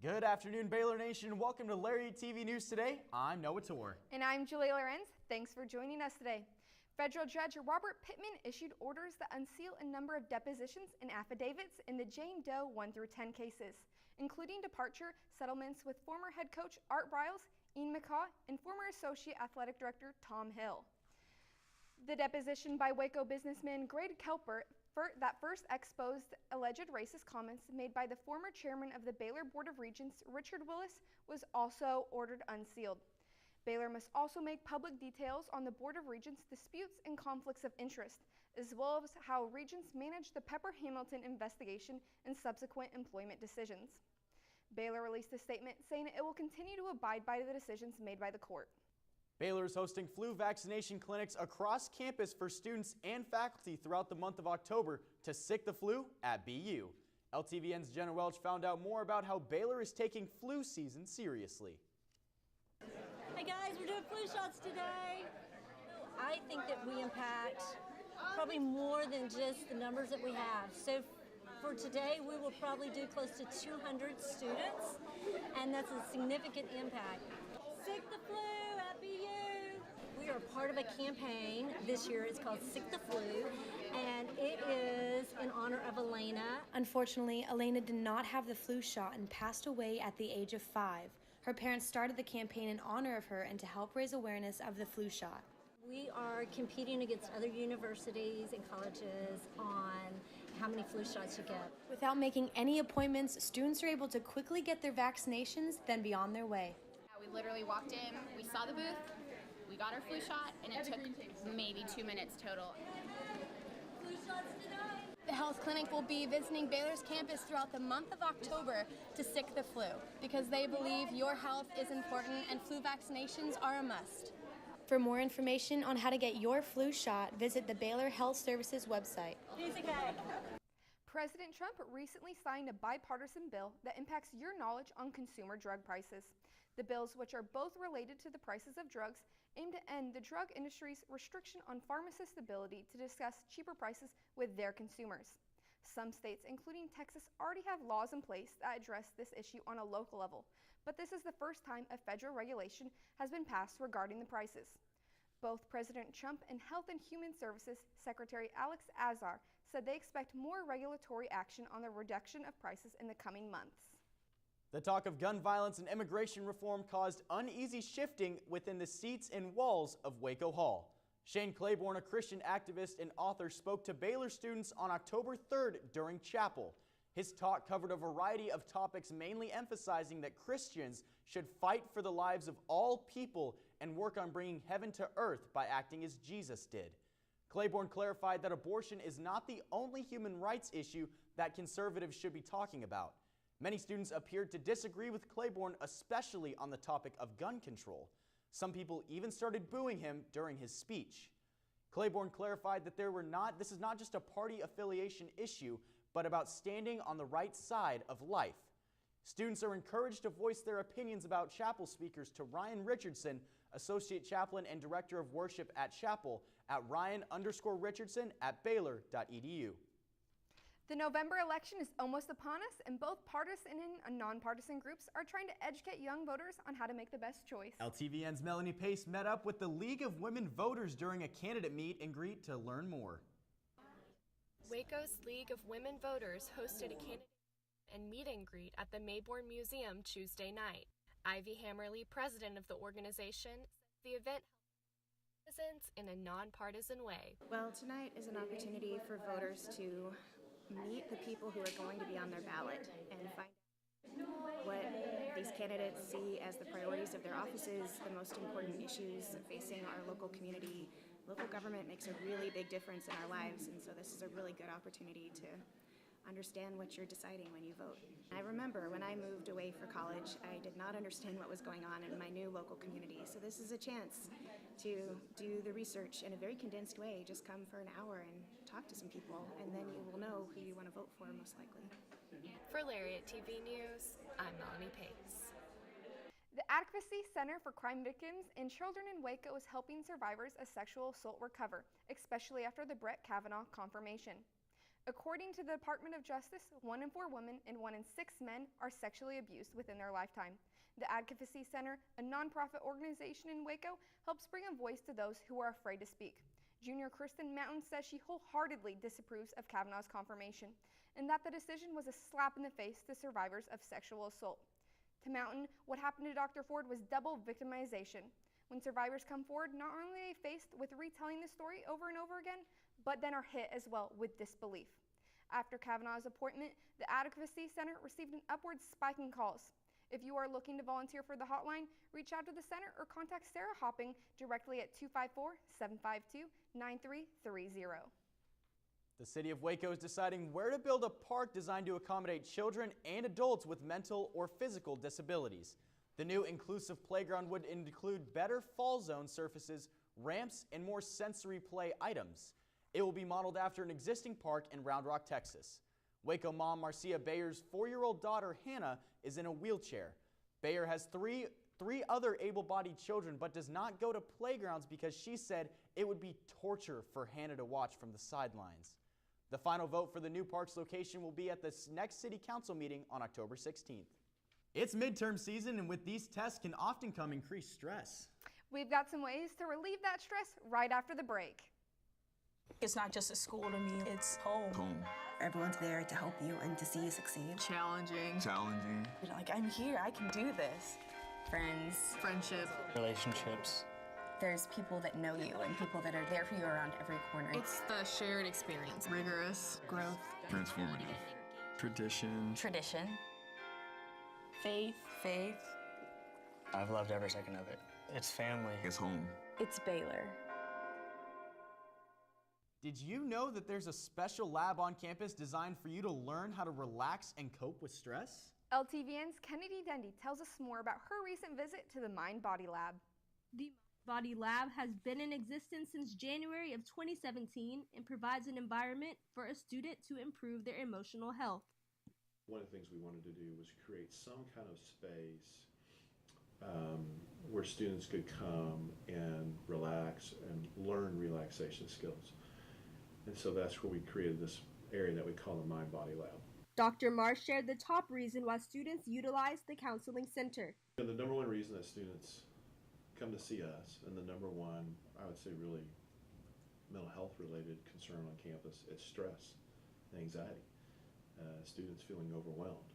Good afternoon, Baylor Nation. Welcome to Lariat TV News Today. I'm Noah Torr. And I'm Julie Lorenz. Thanks for joining us today. Federal Judge Robert Pittman issued orders that unseal a number of depositions and affidavits in the Jane Doe 1 through 10 cases, including departure settlements with former head coach Art Briles, Ian McCaw, and former Associate Athletic Director Tom Hill. The deposition by Waco businessman Greg Kelper that first exposed alleged racist comments made by the former chairman of the Baylor Board of Regents, Richard Willis, was also ordered unsealed. Baylor must also make public details on the Board of Regents' disputes and conflicts of interest, as well as how Regents managed the Pepper Hamilton investigation and subsequent employment decisions. Baylor released a statement saying it will continue to abide by the decisions made by the court. Baylor is hosting flu vaccination clinics across campus for students and faculty throughout the month of October to sick the flu at BU. LTVN's Jenna Welch found out more about how Baylor is taking flu season seriously. Hey guys, we're doing flu shots today. I think that we impact probably more than just the numbers that we have. So for today, we will probably do close to 200 students, and that's a significant impact. Sick the flu at BU. We are part of a campaign this year. It's called Sick the Flu, and it is in honor of Elena. Unfortunately, Elena did not have the flu shot and passed away at the age of 5. Her parents started the campaign in honor of her and to help raise awareness of the flu shot. We are competing against other universities and colleges on how many flu shots you get. Without making any appointments, students are able to quickly get their vaccinations, then be on their way. We literally walked in, we saw the booth, we got our flu shot, and it took maybe 2 minutes total. Flu shots tonight. The health clinic will be visiting Baylor's campus throughout the month of October to sick the flu because they believe your health is important and flu vaccinations are a must. For more information on how to get your flu shot, visit the Baylor Health Services website. Piece of cake. President Trump recently signed a bipartisan bill that impacts your knowledge on consumer drug prices. The bills, which are both related to the prices of drugs, aim to end the drug industry's restriction on pharmacists' ability to discuss cheaper prices with their consumers. Some states, including Texas, already have laws in place that address this issue on a local level, but this is the first time a federal regulation has been passed regarding the prices. Both President Trump and Health and Human Services Secretary Alex Azar said they expect more regulatory action on the reduction of prices in the coming months. The talk of gun violence and immigration reform caused uneasy shifting within the seats and walls of Waco Hall. Shane Claiborne, a Christian activist and author, spoke to Baylor students on October 3rd during chapel. His talk covered a variety of topics, mainly emphasizing that Christians should fight for the lives of all people and work on bringing heaven to earth by acting as Jesus did. Claiborne clarified that abortion is not the only human rights issue that conservatives should be talking about. Many students appeared to disagree with Claiborne, especially on the topic of gun control. Some people even started booing him during his speech. Claiborne clarified that this is not just a party affiliation issue, but about standing on the right side of life. Students are encouraged to voice their opinions about chapel speakers to Ryan Richardson, Associate Chaplain and Director of Worship at Chapel, at Ryan_Richardson@Baylor.edu. The November election is almost upon us, and both partisan and nonpartisan groups are trying to educate young voters on how to make the best choice. LTVN's Melanie Pace met up with the League of Women Voters during a candidate meet and greet to learn more. Waco's League of Women Voters hosted a candidate and meet and greet at the Mayborn Museum Tuesday night. Ivy Hammerly, president of the organization, said the event helped citizens in a nonpartisan way. Well, tonight is an opportunity for voters to meet the people who are going to be on their ballot and find out what these candidates see as the priorities of their offices, the most important issues facing our local community. Local government makes a really big difference in our lives, and so this is a really good opportunity to understand what you're deciding when you vote. I remember when I moved away for college, I did not understand what was going on in my new local community. So this is a chance to do the research in a very condensed way. Just come for an hour and talk to some people, and then you will know who you want to vote for most likely. For Lariat TV News, I'm Melanie Pace. The Advocacy Center for Crime Victims and Children in Waco is helping survivors of sexual assault recover, especially after the Brett Kavanaugh confirmation. According to the Department of Justice, 1 in 4 women and 1 in 6 men are sexually abused within their lifetime. The Advocacy Center, a nonprofit organization in Waco, helps bring a voice to those who are afraid to speak. Junior Kristen Mountain says she wholeheartedly disapproves of Kavanaugh's confirmation, and that the decision was a slap in the face to survivors of sexual assault. To Mountain, what happened to Dr. Ford was double victimization. When survivors come forward, not only are they faced with retelling the story over and over again, but then are hit as well with disbelief. After Kavanaugh's appointment, the Advocacy Center received an upward spike in calls. If you are looking to volunteer for the hotline, reach out to the center or contact Sarah Hopping directly at 254-752-9330. The city of Waco is deciding where to build a park designed to accommodate children and adults with mental or physical disabilities. The new inclusive playground would include better fall zone surfaces, ramps, and more sensory play items. It will be modeled after an existing park in Round Rock, Texas. Waco mom Marcia Bayer's 4-year-old daughter Hannah is in a wheelchair. Bayer has three other able-bodied children but does not go to playgrounds because she said it would be torture for Hannah to watch from the sidelines. The final vote for the new park's location will be at the next city council meeting on October 16th. It's midterm season, and with these tests can often come increased stress. We've got some ways to relieve that stress right after the break. It's not just a school to me, it's home. Everyone's there to help you and to see you succeed. Challenging. Like, I'm here, I can do this. Friends. Friendship. Relationships. There's people that know you and people that are there for you around every corner. It's the shared experience. Rigorous. Growth. Transformative. Tradition. Faith. I've loved every second of it. It's family. It's home. It's Baylor. Did you know that there's a special lab on campus designed for you to learn how to relax and cope with stress? LTVN's Kennedy Dendy tells us more about her recent visit to the Mind Body Lab. The Body Lab has been in existence since January of 2017 and provides an environment for a student to improve their emotional health. One of the things we wanted to do was create some kind of space where students could come and relax and learn relaxation skills. And so that's where we created this area that we call the Mind Body Lab. Dr. Marsh shared the top reason why students utilize the counseling center. And the number one reason that students come to see us, and the number one, I would say really mental health related concern on campus, it's stress and anxiety. Students feeling overwhelmed.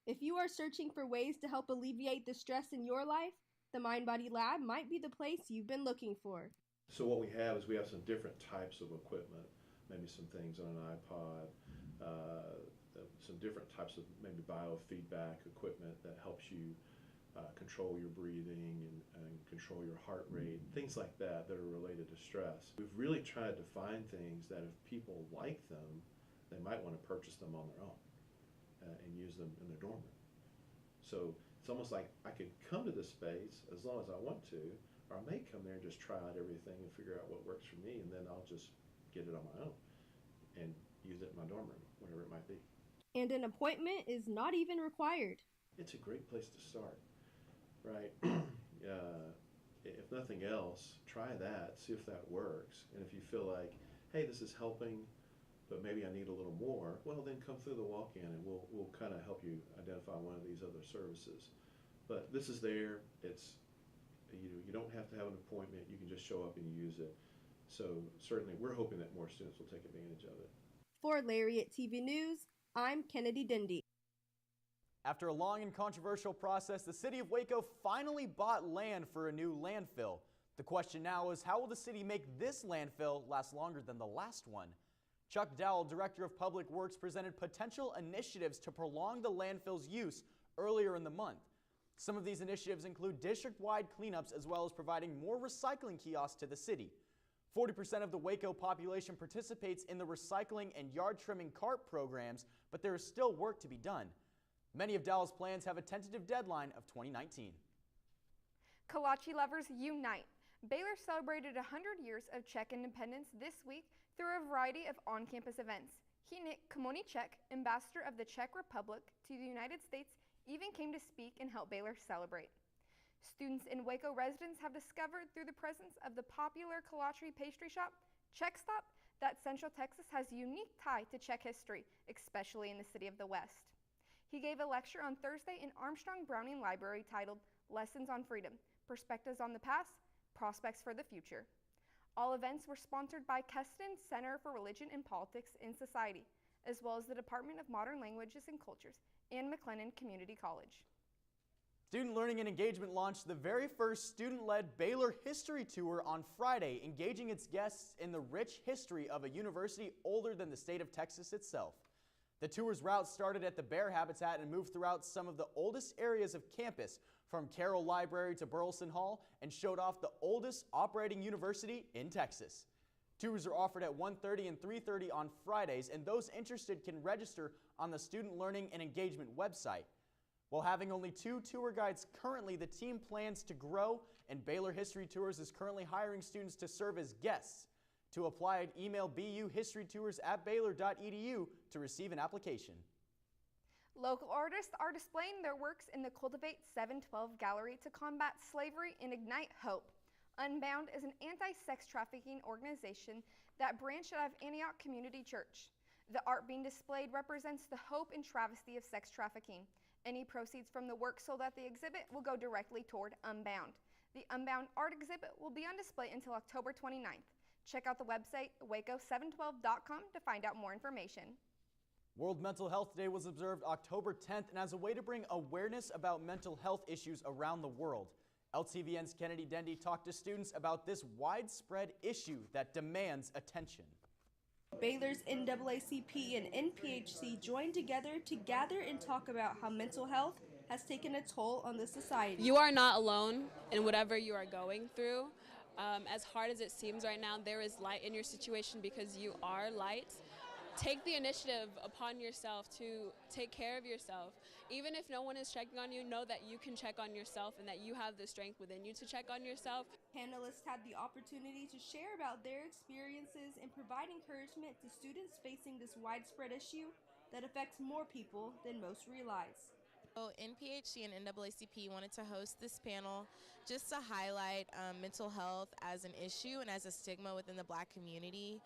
If you are searching for ways to help alleviate the stress in your life, the Mind Body Lab might be the place you've been looking for. So what we have is we have some different types of equipment, maybe some things on an iPod, some different types of maybe biofeedback equipment that helps you control your breathing and control your heart rate, things like that that are related to stress. We've really tried to find things that if people like them, they might want to purchase them on their own and use them in their dorm room. So it's almost like I could come to this space as long as I want to, or I may come there and just try out everything and figure out what works for me, and then I'll just get it on my own and use it in my dorm room, whatever it might be. And an appointment is not even required. It's a great place to start, right? If nothing else, try that, see if that works. And if you feel like, hey, this is helping, but maybe I need a little more, well, then come through the walk-in and we'll kind of help you identify one of these other services. But this is there. It's, you don't have to have an appointment. You can just show up and use it. So certainly we're hoping that more students will take advantage of it. For Lariat TV News, I'm Kennedy Dendy. After a long and controversial process, the city of Waco finally bought land for a new landfill. The question now is, how will the city make this landfill last longer than the last one? Chuck Dowell, Director of Public Works, presented potential initiatives to prolong the landfill's use earlier in the month. Some of these initiatives include district-wide cleanups as well as providing more recycling kiosks to the city. 40% of the Waco population participates in the recycling and yard trimming cart programs, but there is still work to be done. Many of Dowell's plans have a tentative deadline of 2019. Kolache lovers unite. Baylor celebrated 100 years of Czech independence this week through a variety of on-campus events. Hinek Kamoniček, ambassador of the Czech Republic to the United States, even came to speak and help Baylor celebrate. Students and Waco residents have discovered through the presence of the popular Kolache pastry shop, Czech Stop, that Central Texas has a unique tie to Czech history, especially in the city of the West. He gave a lecture on Thursday in Armstrong Browning Library titled Lessons on Freedom, Perspectives on the Past, Prospects for the Future. All events were sponsored by Keston Center for Religion and Politics in Society, as well as the Department of Modern Languages and Cultures and McLennan Community College. Student Learning and Engagement launched the very first student-led Baylor History Tour on Friday, engaging its guests in the rich history of a university older than the state of Texas itself. The tour's route started at the bear habitat and moved throughout some of the oldest areas of campus, from Carroll Library to Burleson Hall, and showed off the oldest operating university in Texas. Tours are offered at 1:30 and 3:30 on Fridays, and those interested can register on the Student Learning and Engagement website. While having only 2 tour guides currently, the team plans to grow, and Baylor History Tours is currently hiring students to serve as guests. To apply, email buhistorytours@baylor.edu to receive an application. Local artists are displaying their works in the Cultivate 712 Gallery to combat slavery and ignite hope. Unbound is an anti-sex trafficking organization that branched out of Antioch Community Church. The art being displayed represents the hope and travesty of sex trafficking. Any proceeds from the work sold at the exhibit will go directly toward Unbound. The Unbound art exhibit will be on display until October 29th. Check out the website waco712.com to find out more information. World Mental Health Day was observed October 10th, and as a way to bring awareness about mental health issues around the world, LTVN's Kennedy Dendy talked to students about this widespread issue that demands attention. Baylor's NAACP and NPHC joined together to gather and talk about how mental health has taken a toll on the society. You are not alone in whatever you are going through. As hard as it seems right now, there is light in your situation because you are light. Take the initiative upon yourself to take care of yourself. Even if no one is checking on you, know that you can check on yourself and that you have the strength within you to check on yourself. Panelists had the opportunity to share about their experiences and provide encouragement to students facing this widespread issue that affects more people than most realize. So NPHC and NAACP wanted to host this panel just to highlight mental health as an issue and as a stigma within the Black community.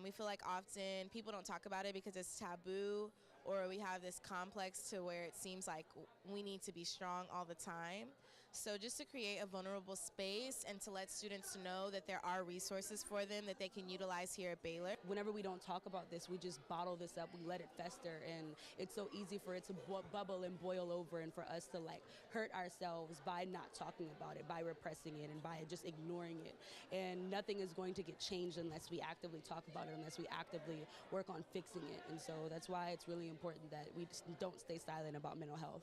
We feel like often people don't talk about it because it's taboo, or we have this complex to where it seems like we need to be strong all the time. So just to create a vulnerable space and to let students know that there are resources for them that they can utilize here at Baylor. Whenever we don't talk about this, we just bottle this up, we let it fester, and it's so easy for it to bubble and boil over, and for us to hurt ourselves by not talking about it, by repressing it, and by just ignoring it. And nothing is going to get changed unless we actively talk about it, unless we actively work on fixing it. And so that's why it's really important that we just don't stay silent about mental health.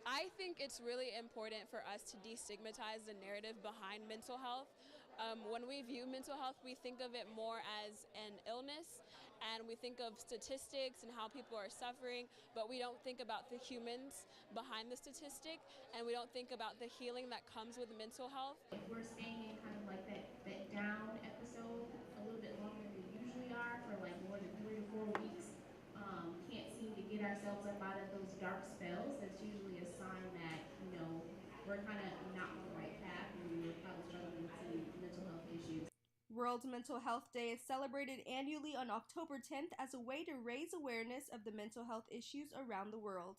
I think it's really important for us to destigmatize the narrative behind mental health. When we view mental health, we think of it more as an illness, and we think of statistics and how people are suffering, but we don't think about the humans behind the statistic, and we don't think about the healing that comes with mental health. We're staying in kind of like that down episode a little bit longer than we usually are, for like more than 3 to 4 weeks. Can't seem to get ourselves up out of those dark spells. That's usually a sign that, we're kind of not on the right path and we're probably struggling with some mental health issues. World Mental Health Day is celebrated annually on October 10th as a way to raise awareness of the mental health issues around the world.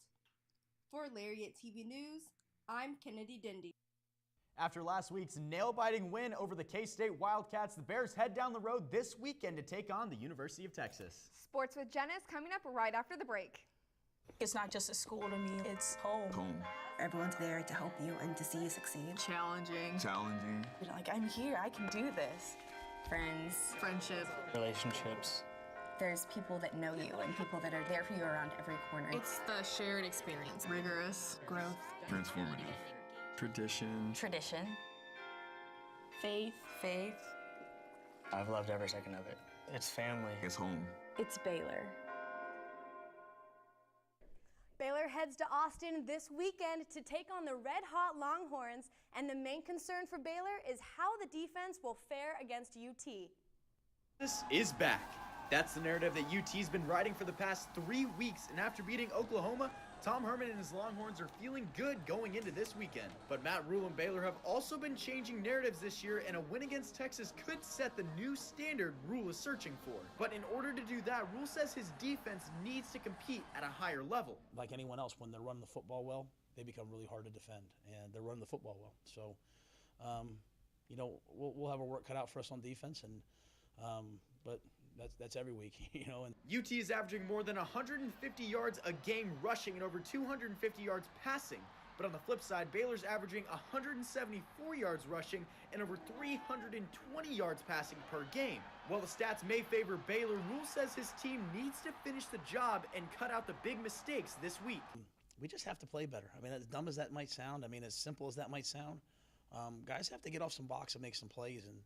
For Lariat TV News, I'm Kennedy Dendy. After last week's nail-biting win over the K-State Wildcats, the Bears head down the road this weekend to take on the University of Texas. Sports with Jenna is coming up right after the break. It's not just a school to me, it's home. Home. Everyone's there to help you and to see you succeed. Challenging. Challenging. You're like, I'm here, I can do this. Friends. Friendship. Relationships. There's people that know you and people that are there for you around every corner. It's a shared experience. Rigorous. Growth. Transformative. Tradition. Tradition. Faith. Faith. I've loved every second of it. It's family. It's home. It's Baylor. Baylor heads to Austin this weekend to take on the red-hot Longhorns, and the main concern for Baylor is how the defense will fare against UT. This is back. That's the narrative that UT's been riding for the past 3 weeks, and after beating Oklahoma, Tom Herman and his Longhorns are feeling good going into this weekend. But Matt Rule and Baylor have also been changing narratives this year, and a win against Texas could set the new standard Rule is searching for. But in order to do that, Rule says his defense needs to compete at a higher level. Like anyone else, when they're running the football well, they become really hard to defend, and they're running the football well. So, we'll have our work cut out for us on defense, and but that's every week, And UT is averaging more than 150 yards a game rushing and over 250 yards passing. But on the flip side, Baylor's averaging 174 yards rushing and over 320 yards passing per game. While the stats may favor Baylor, Rule says his team needs to finish the job and cut out the big mistakes this week. We just have to play better. I mean, as dumb as that might sound, as simple as that might sound, guys have to get off some box and make some plays, and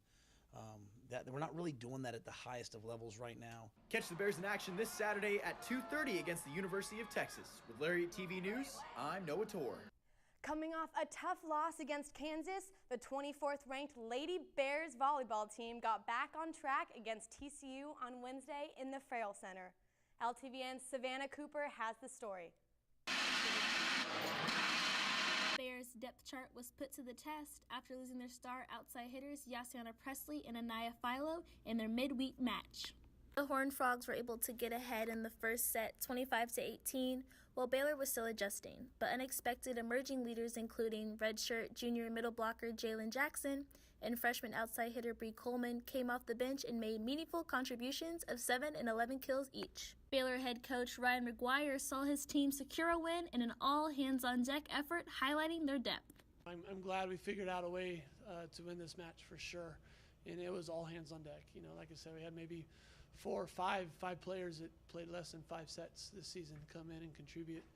that we're not really doing that at the highest of levels right now. Catch the Bears in action this Saturday at 2:30 against the University of Texas. With Lariat TV News, I'm Noah Torr. Coming off a tough loss against Kansas, the 24th ranked Lady Bears volleyball team got back on track against TCU on Wednesday in the Farrell Center. LTVN's Savannah Cooper has the story. Bears' depth chart was put to the test after losing their star outside hitters Yasiana Presley and Anaya Philo in their midweek match. The Horned Frogs were able to get ahead in the first set 25-18, while Baylor was still adjusting, but unexpected emerging leaders including redshirt junior middle blocker Jalen Jackson and freshman outside hitter Bree Coleman came off the bench and made meaningful contributions of 7 and 11 kills each. Baylor head coach Ryan McGuire saw his team secure a win in an all-hands-on-deck effort, highlighting their depth. I'm glad we figured out a way to win this match for sure, and it was all hands on deck. Like I said, we had maybe 4 or 5 players that played less than 5 sets this season come in and contribute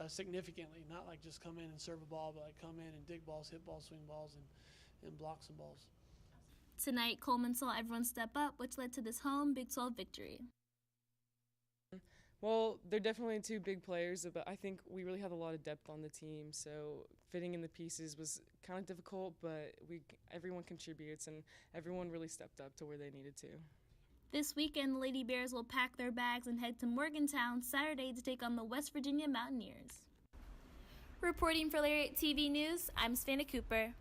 significantly, not like just come in and serve a ball, but like come in and dig balls, hit balls, swing balls, and block some balls. Tonight, Coleman saw everyone step up, which led to this home Big 12 victory. Well, they're definitely 2 big players, but I think we really have a lot of depth on the team, so fitting in the pieces was kind of difficult, but everyone contributes, and everyone really stepped up to where they needed to. This weekend, the Lady Bears will pack their bags and head to Morgantown Saturday to take on the West Virginia Mountaineers. Reporting for Lariat TV News, I'm Savannah Cooper.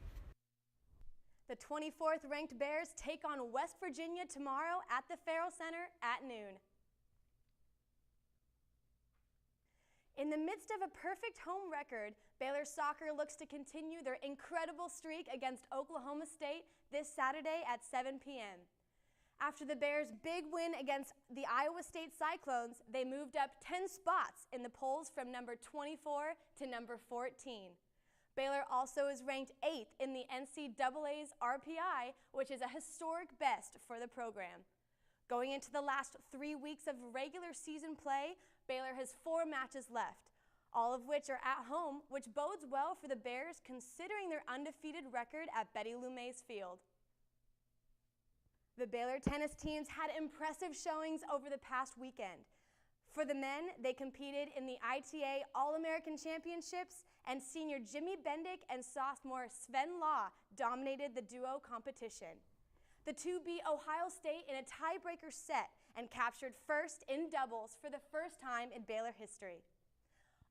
The 24th ranked Bears take on West Virginia tomorrow at the Farrell Center at noon. In the midst of a perfect home record, Baylor soccer looks to continue their incredible streak against Oklahoma State this Saturday at 7 p.m. After the Bears' big win against the Iowa State Cyclones, they moved up 10 spots in the polls from number 24 to number 14. Baylor also is ranked 8th in the NCAA's RPI, which is a historic best for the program. Going into the last 3 weeks of regular season play, Baylor has 4 matches left, all of which are at home, which bodes well for the Bears considering their undefeated record at Betty Lou Mays Field. The Baylor tennis teams had impressive showings over the past weekend. For the men, they competed in the ITA All-American Championships, and senior Jimmy Bendick and sophomore Sven Law dominated the duo competition. The two beat Ohio State in a tiebreaker set and captured first in doubles for the first time in Baylor history.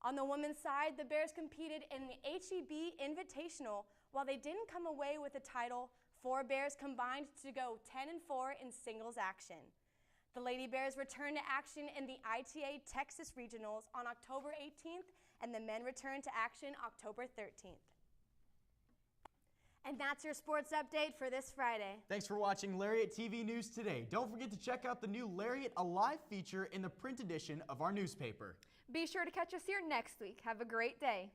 On the women's side, the Bears competed in the HEB Invitational. While they didn't come away with a title, 4 Bears combined to go 10-4 in singles action. The Lady Bears return to action in the ITA Texas Regionals on October 18th, and the men return to action October 13th. And that's your sports update for this Friday. Thanks for watching Lariat TV News today. Don't forget to check out the new Lariat Alive feature in the print edition of our newspaper. Be sure to catch us here next week. Have a great day.